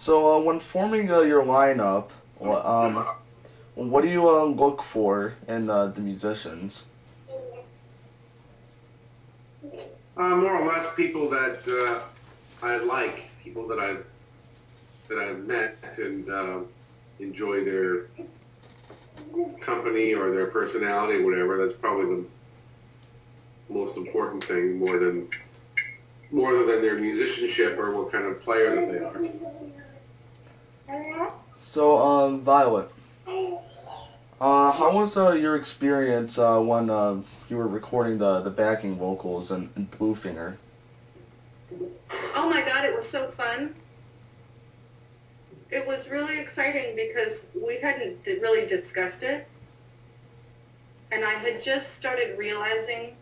So, when forming your lineup, what do you look for in the musicians? More or less people that I like, people that I've met and enjoy their company or their personality, whatever. That's probably the most important thing, more than their musicianship or what kind of player that they are. So, Violet, how was your experience when you were recording the backing vocals in Bluefinger? Oh my God, it was so fun. It was really exciting because we hadn't really discussed it. And I had just started realizing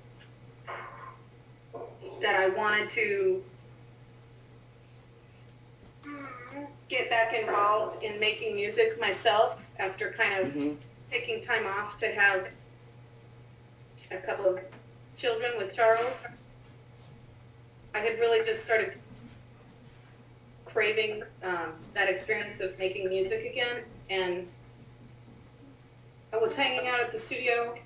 that I wanted to get back involved in making music myself after kind of taking time off to have a couple of children with Charles. I had really just started craving that experience of making music again, and I was hanging out at the studio,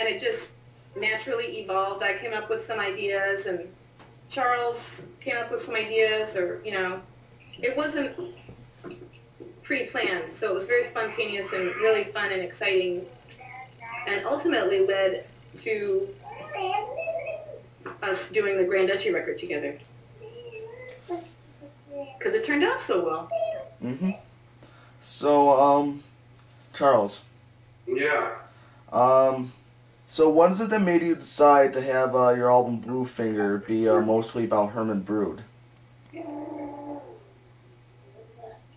and it just naturally evolved. I came up with some ideas, and Charles came up with some ideas, or, it wasn't pre-planned, so it was very spontaneous and really fun and exciting, and ultimately led to us doing the Grand Duchy record together. Because it turned out so well. So, Charles. Yeah. So what is it that made you decide to have your album Bluefinger be mostly about Herman Brood?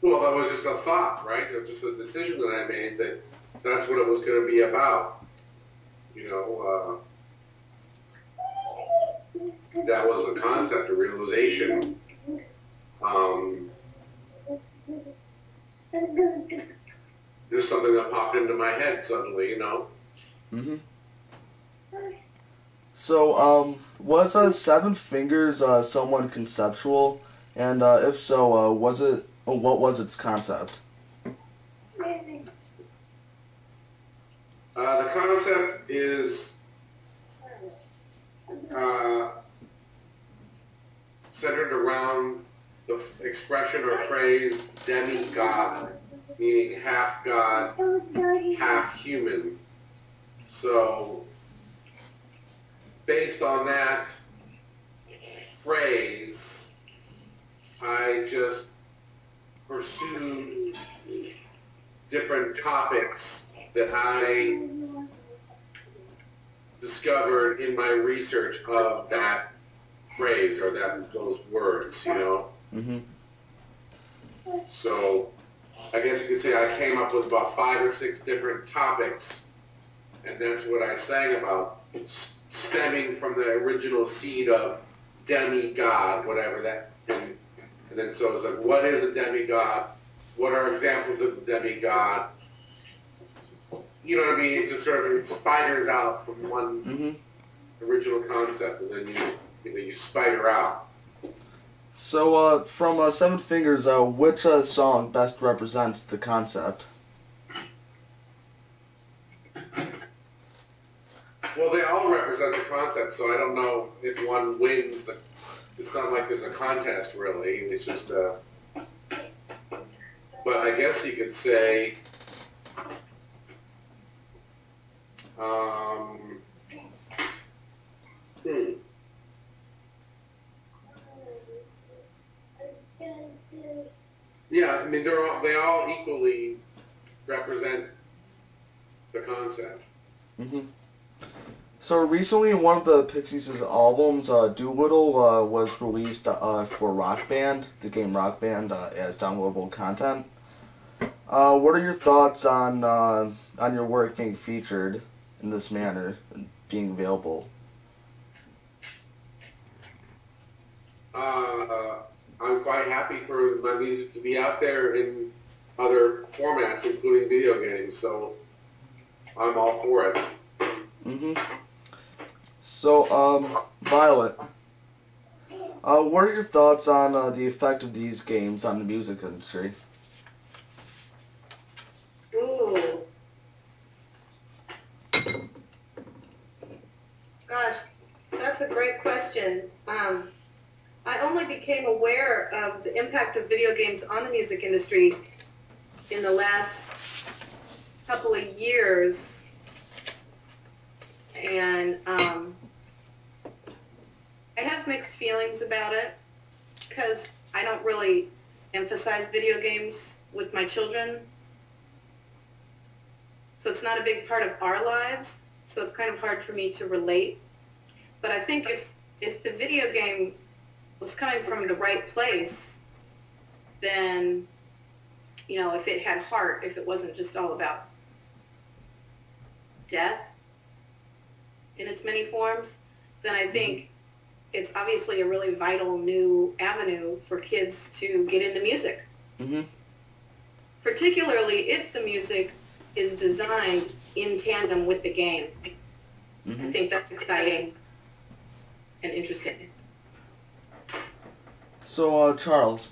Well, that was just a thought, right? It was just a decision that I made that that's what it was going to be about. That was the concept, the realization. There's something that popped into my head suddenly, So, was Seven Fingers somewhat conceptual? And if so, what was its concept? The concept is centered around the expression or phrase demigod, meaning half god, half human. So, based on that phrase, I just pursued different topics that I discovered in my research of that phrase or those words, So, I guess you could say I came up with about 5 or 6 different topics, and that's what I sang about, stemming from the original seed of demigod, whatever that, and then so it's like, what is a demigod? What are examples of a demigod? You know what I mean? It just sort of spiders out from one original concept, and then you spider out. So, from Seven Fingers, which song best represents the concept? Well, they all represent the concept, so I don't know if one wins. It's not like there's a contest, really. It's just, but I guess you could say, yeah, I mean, they all equally represent the concept. So recently, one of the Pixies' albums, Doolittle, was released for Rock Band, the game Rock Band, as downloadable content. What are your thoughts on your work being featured in this manner and being available? I'm quite happy for my music to be out there in other formats, including video games, so I'm all for it. So, Violet, What are your thoughts on the effect of these games on the music industry? Ooh. Gosh, that's a great question. I only became aware of the impact of video games on the music industry in the last couple of years. And I have mixed feelings about it because I don't really emphasize video games with my children. So it's not a big part of our lives, so it's kind of hard for me to relate. But I think if the video game was coming from the right place, then, you know, if it had heart, if it wasn't just all about death in its many forms, then I think it's obviously a really vital new avenue for kids to get into music. Mm-hmm. Particularly if the music is designed in tandem with the game. Mm-hmm. I think that's exciting and interesting. So, Charles,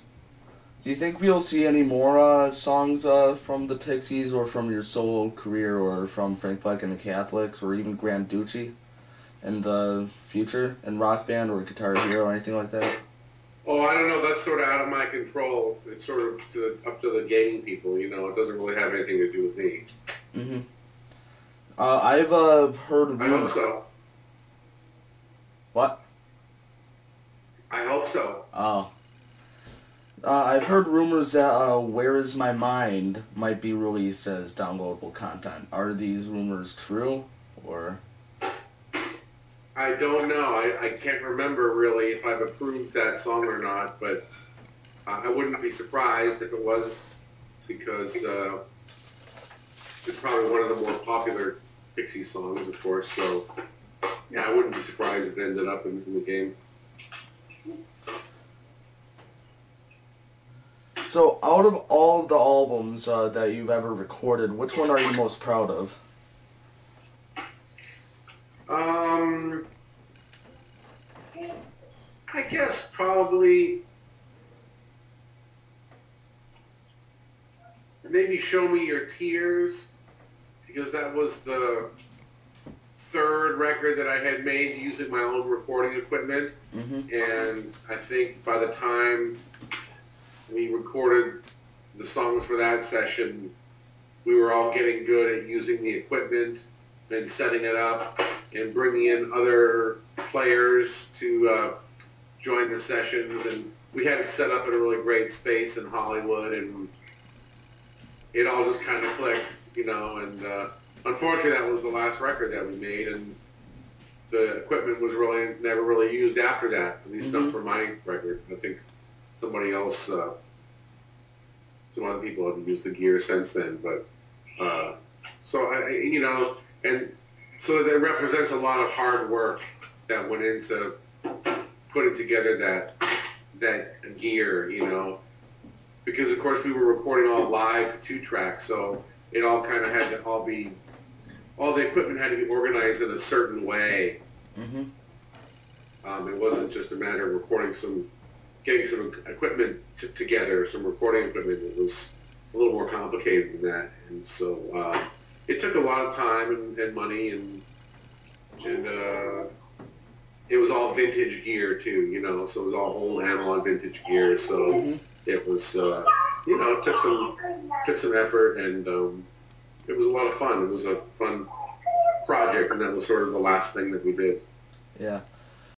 do you think we'll see any more songs from the Pixies, or from your solo career, or from Frank Black and the Catholics, or even Grand Duchy in the future, in Rock Band or Guitar Hero or anything like that? Oh, I don't know. That's sort of out of my control. It's sort of up to the gaming people. You know, it doesn't really have anything to do with me. Mm-hmm. I've heard. I hope so. What? I hope so. Oh. I've heard rumors that Where Is My Mind might be released as downloadable content. Are these rumors true, or? I don't know. I can't remember really if I've approved that song or not, but I wouldn't be surprised if it was, because it's probably one of the more popular Pixie songs, of course. So, yeah, I wouldn't be surprised if it ended up in the game. So, out of all the albums that you've ever recorded, which one are you most proud of? I guess probably maybe Show Me Your Tears, because that was the third record that I had made using my own recording equipment. Mm-hmm. And I think by the time we recorded the songs for that session, we were all getting good at using the equipment and setting it up and bringing in other players to join the sessions. And we had it set up in a really great space in Hollywood, and it all just kind of clicked, you know. And unfortunately, that was the last record that we made, and the equipment was really never really used after that, at least not for my record. I think somebody else, some other people have used the gear since then, but so I, you know, and so that represents a lot of hard work that went into putting together that gear, you know, because of course we were recording all live to 2-track, so it all kind of had to all the equipment had to be organized in a certain way. Mm-hmm. It wasn't just a matter of getting some equipment together, some recording equipment. It was a little more complicated than that, and so it took a lot of time and money, and it was all vintage gear too, you know. So it was all old analog vintage gear. So it was, you know, it took some effort, and it was a lot of fun. It was a fun project, and that was sort of the last thing that we did. Yeah.